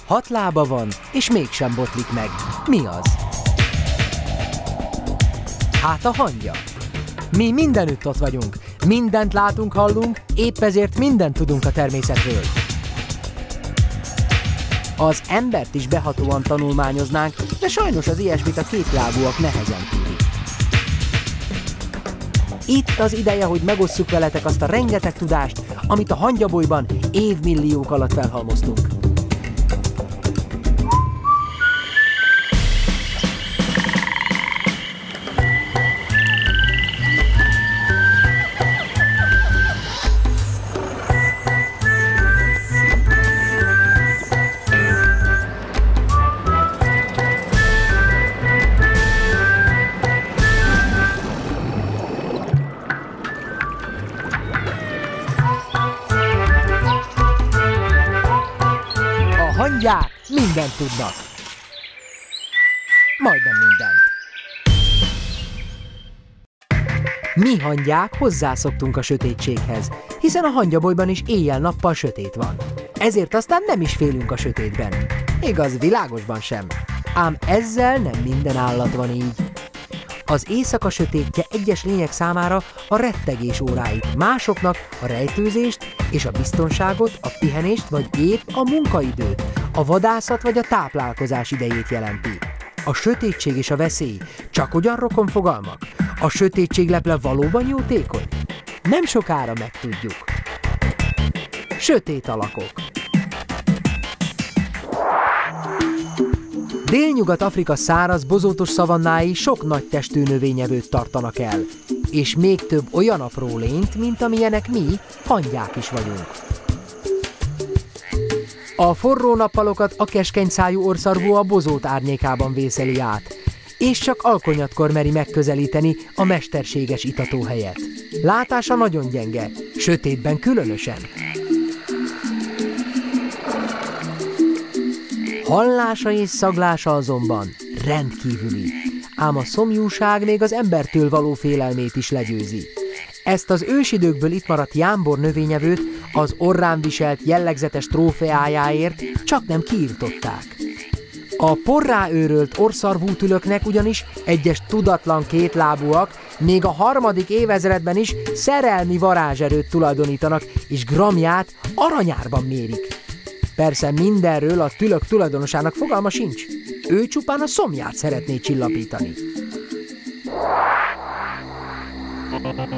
6 lába van, és mégsem botlik meg. Mi az? Hát a hangya. Mi mindenütt ott vagyunk, mindent látunk, hallunk, épp ezért mindent tudunk a természetről. Az embert is behatóan tanulmányoznánk, de sajnos az ilyesmit a kétlábúak nehezen tudjuk. Itt az ideje, hogy megosszuk veletek azt a rengeteg tudást, amit a hangyabolyban évmilliók alatt felhalmoztunk. Hangyák mindent tudnak. Majdnem mindent. Mi hangyák hozzászoktunk a sötétséghez, hiszen a hangyabolyban is éjjel-nappal sötét van. Ezért aztán nem is félünk a sötétben. Igaz, világosban sem. Ám ezzel nem minden állat van így. Az éjszaka sötétje egyes lények számára a rettegés óráit, másoknak a rejtőzést és a biztonságot, a pihenést vagy épp a munkaidőt, a vadászat vagy a táplálkozás idejét jelenti. A sötétség és a veszély csak ugyan rokon fogalmak? A sötétség leple valóban jótékony? Nem sokára megtudjuk. Sötét alakok. Délnyugat-Afrika száraz, bozótos szavannái sok nagy testű növényevőt tartanak el, és még több olyan apró lényt, mint amilyenek mi, hangyák is vagyunk. A forró nappalokat a keskeny szájú orrszarvú a bozót árnyékában vészeli át, és csak alkonyatkor meri megközelíteni a mesterséges itató helyet. Látása nagyon gyenge, sötétben különösen. Hallása és szaglása azonban rendkívüli, ám a szomjúság még az embertől való félelmét is legyőzi. Ezt az ősidőkből itt maradt jámbor növényevőt az orrán viselt jellegzetes trófeájáért csak nem kiirtották. A porrá őrölt orrszarvútülöknek ugyanis egyes tudatlan kétlábúak még a 3. évezredben is szerelmi varázserőt tulajdonítanak, és gramját aranyárban mérik. Persze mindenről a tülök tulajdonosának fogalma sincs. Ő csupán a szomját szeretné csillapítani.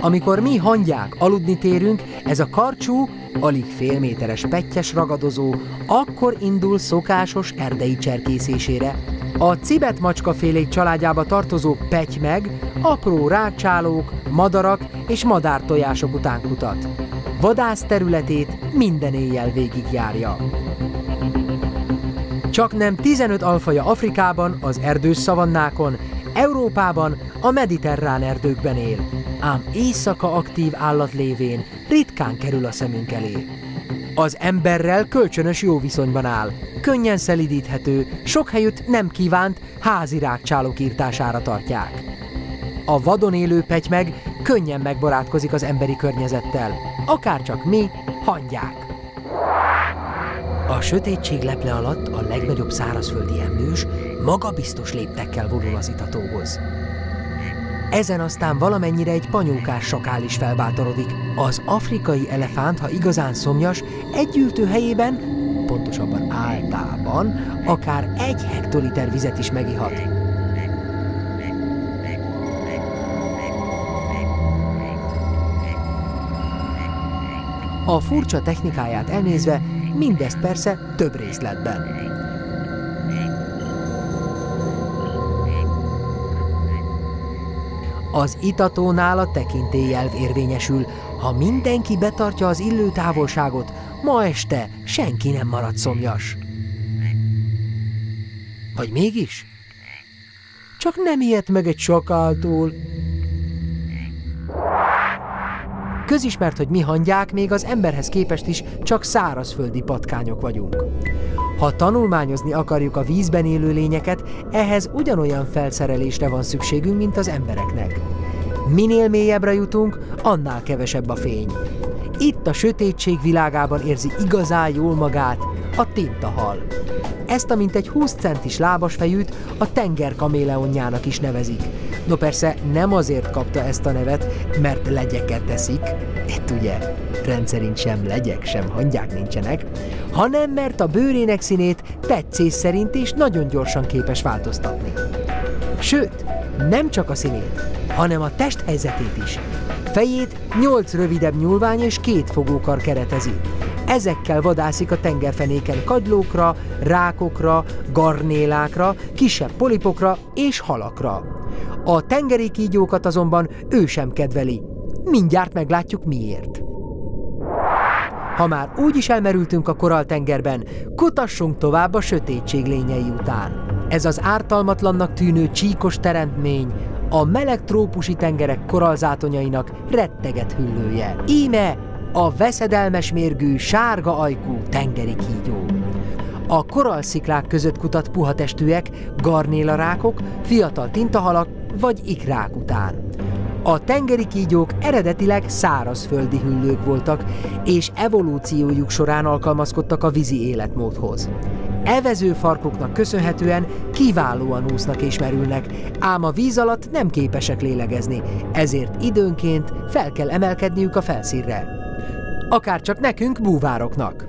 Amikor mi hangyák aludni térünk, ez a karcsú, alig félméteres pettyes ragadozó akkor indul szokásos erdei cserkészésére. A cibet macskafélék családjába tartozó petymeg apró rágcsálók, madarak és madártojások után kutat. Vadász területét minden éjjel végigjárja. Csaknem 15 alfaja Afrikában, az erdős szavannákon, Európában, a mediterrán erdőkben él, ám éjszaka aktív állat lévén ritkán kerül a szemünk elé. Az emberrel kölcsönös jó viszonyban áll, könnyen szelídíthető, sok helyütt nem kívánt házi rágcsálók írtására tartják. A vadon élő petymeg könnyen megbarátkozik az emberi környezettel, akárcsak mi, hangyák. A sötétség leple alatt a legnagyobb szárazföldi emlős magabiztos léptekkel vonul az itatóhoz. Ezen aztán valamennyire egy panyókás sakál is felbátorodik. Az afrikai elefánt, ha igazán szomjas, egy ültőhelyében, pontosabban áltában, akár 1 hektoliter vizet is megihat. A furcsa technikáját elnézve, mindezt persze több részletben. Az itatónál a tekintélyelv érvényesül. Ha mindenki betartja az illő távolságot, ma este senki nem marad szomjas. Vagy mégis? Csak nem ijedt meg egy sakáltól. Közismert, hogy mi hangyák még az emberhez képest is csak szárazföldi patkányok vagyunk. Ha tanulmányozni akarjuk a vízben élő lényeket, ehhez ugyanolyan felszerelésre van szükségünk, mint az embereknek. Minél mélyebbre jutunk, annál kevesebb a fény. Itt a sötétség világában érzi igazán jól magát a tintahal. Ezt a mintegy 20 centis lábas fejűt a tenger kaméleonjának is nevezik. No persze nem azért kapta ezt a nevet, mert legyeket eszik, itt ugye rendszerint sem legyek, sem hangyák nincsenek, hanem mert a bőrének színét tetszés szerint és nagyon gyorsan képes változtatni. Sőt, nem csak a színét, hanem a testhelyzetét is. Fejét 8 rövidebb nyúlvány és 2 fogókar keretezi. Ezekkel vadászik a tengerfenéken kagylókra, rákokra, garnélákra, kisebb polipokra és halakra. A tengeri kígyókat azonban ő sem kedveli. Mindjárt meglátjuk miért. Ha már úgy is elmerültünk a koralltengerben, kutassunk tovább a sötétség lényei után. Ez az ártalmatlannak tűnő csíkos teremtmény a meleg trópusi tengerek korallzátonyainak retteget hüllője. Íme a veszedelmes mérgű, sárga ajkú tengeri kígyó. A korallsziklák között kutat puha testűek, garnélarákok, fiatal tintahalak vagy ikrák után. A tengeri kígyók eredetileg szárazföldi hüllők voltak, és evolúciójuk során alkalmazkodtak a vízi életmódhoz. Evező farkuknak köszönhetően kiválóan úsznak és merülnek, ám a víz alatt nem képesek lélegezni, ezért időnként fel kell emelkedniük a felszínre. Akárcsak nekünk, búvároknak.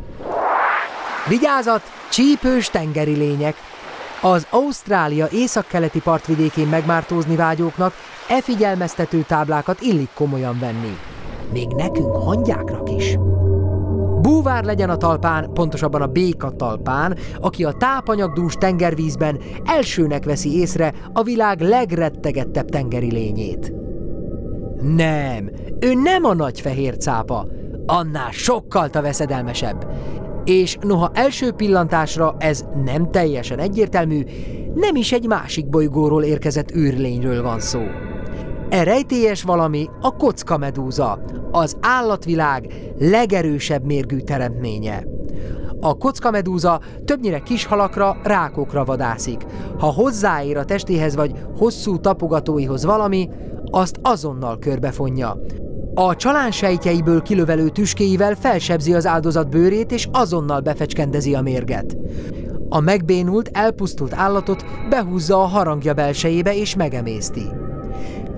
Vigyázat, csípős tengeri lények! Az Ausztrália északkeleti partvidékén megmártózni vágyóknak figyelmeztető táblákat illik komolyan venni. Még nekünk, hangyáknak is. Búvár legyen a talpán, pontosabban a béka talpán, aki a tápanyagdús tengervízben elsőnek veszi észre a világ legrettegettebb tengeri lényét. Nem, ő nem a nagy fehér cápa, annál sokkal veszedelmesebb. És noha első pillantásra ez nem teljesen egyértelmű, nem is egy másik bolygóról érkezett űrlényről van szó. E rejtélyes valami a kockamedúza, az állatvilág legerősebb mérgű teremtménye. A kockamedúza többnyire kis halakra, rákokra vadászik. Ha hozzáér a testéhez vagy hosszú tapogatóihoz valami, azt azonnal körbefonja. A csalánsejtjeiből kilövelő tüskéivel felsebzi az áldozat bőrét, és azonnal befecskendezi a mérget. A megbénult, elpusztult állatot behúzza a harangja belsejébe és megemészti.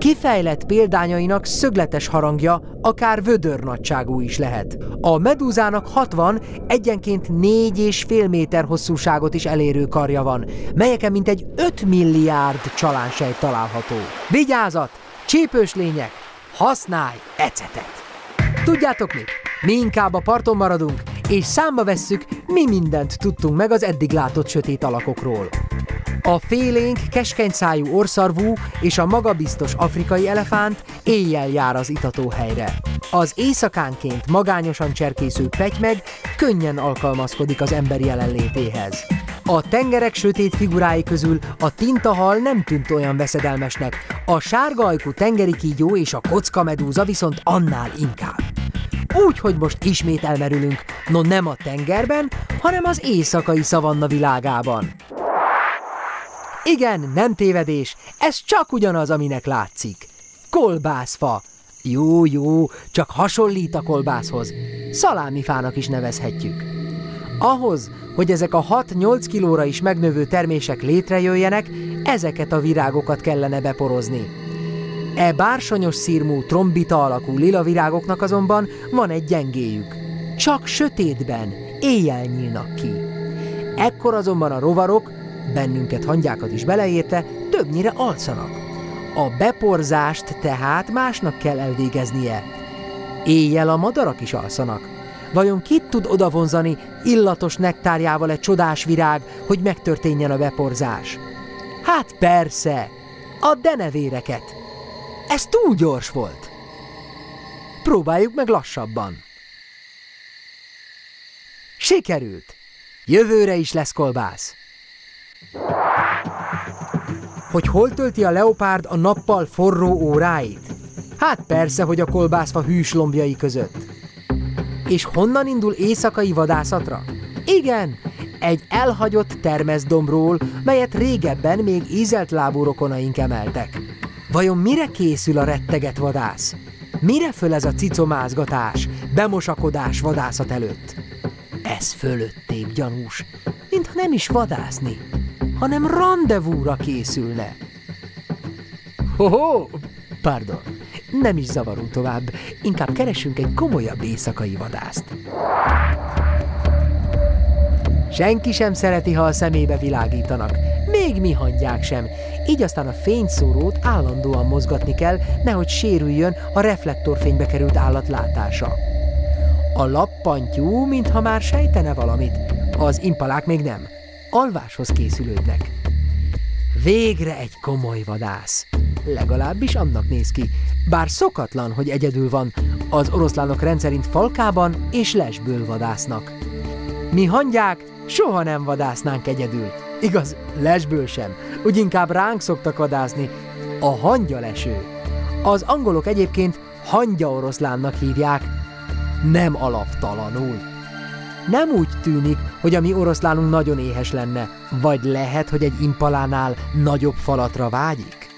Kifejlett példányainak szögletes harangja akár vödörnagyságú is lehet. A medúzának 60, egyenként 4,5 méter hosszúságot is elérő karja van, melyeken mintegy 5 milliárd csalánsejt található. Vigyázat! Csípős lények! Használj ecetet! Tudjátok mit? Mi inkább a parton maradunk, és számba vesszük, mi mindent tudtunk meg az eddig látott sötét alakokról. A félénk, keskenyszájú orrszarvú és a magabiztos afrikai elefánt éjjel jár az itatóhelyre. Az éjszakánként magányosan cserkésző petymeg könnyen alkalmazkodik az ember jelenlétéhez. A tengerek sötét figurái közül a tintahal nem tűnt olyan veszedelmesnek, a sárga ajkú tengeri kígyó és a kockamedúza viszont annál inkább. Úgyhogy most ismét elmerülünk, no nem a tengerben, hanem az éjszakai szavanna világában. Igen, nem tévedés, ez csak ugyanaz, aminek látszik. Kolbászfa. Jó, csak hasonlít a kolbászhoz. Szalámifának is nevezhetjük. Ahhoz, hogy ezek a 6-8 kilóra is megnövő termések létrejöjjenek, ezeket a virágokat kellene beporozni. E bársonyos szirmú, trombita alakú lila virágoknak azonban van egy gyengéjük. Csak sötétben, éjjel nyílnak ki. Ekkor azonban a rovarok, bennünket, hangyákat is beleérte, többnyire alszanak. A beporzást tehát másnak kell elvégeznie. Éjjel a madarak is alszanak. Vajon kit tud odavonzani illatos nektárjával egy csodás virág, hogy megtörténjen a beporzás? Hát persze, a denevéreket. Ez túl gyors volt. Próbáljuk meg lassabban. Sikerült! Jövőre is lesz kolbász. Hogy hol tölti a leopárd a nappal forró óráit? Hát persze, hogy a kolbászfa hűs lombjai között. És honnan indul éjszakai vadászatra? Igen, egy elhagyott termeszdombról, melyet régebben még ízelt lábú rokonaink emeltek. Vajon mire készül a retteget vadász? Mire föl ez a cicomázgatás, bemosakodás vadászat előtt? Ez fölöttébb gyanús, mintha nem is vadászni, hanem randevúra készülne. Ho-ho! Pardon, nem is zavarunk tovább, inkább keresünk egy komolyabb éjszakai vadászt. Senki sem szereti, ha a szemébe világítanak, még mi hangyák sem, így aztán a fényszórót állandóan mozgatni kell, nehogy sérüljön a reflektorfénybe került állat látása. A lappantyú, mintha már sejtene valamit, az impalák még nem, alváshoz készülődnek. Végre egy komoly vadász. Legalábbis annak néz ki, bár szokatlan, hogy egyedül van, az oroszlánok rendszerint falkában és lesből vadásznak. Mi hangyák soha nem vadásznánk egyedül. Igaz, lesből sem, úgy inkább ránk szoktak vadászni, a hangyaleső. Az angolok egyébként hangyaoroszlánnak hívják, nem alaptalanul. Nem úgy tűnik, hogy a mi oroszlánunk nagyon éhes lenne, vagy lehet, hogy egy impalánál nagyobb falatra vágyik?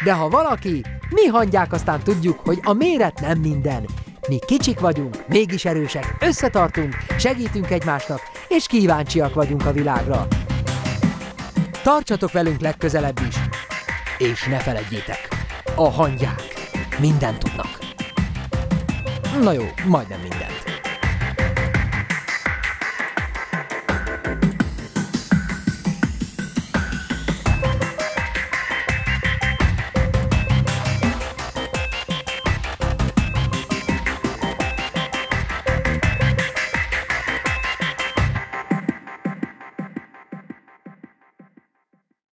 De ha valaki, mi hangyák aztán tudjuk, hogy a méret nem minden. Mi kicsik vagyunk, mégis erősek, összetartunk, segítünk egymásnak, és kíváncsiak vagyunk a világra. Tartsatok velünk legközelebb is, és ne feledjétek, a hangyák mindent tudnak. Na jó, majdnem mindent.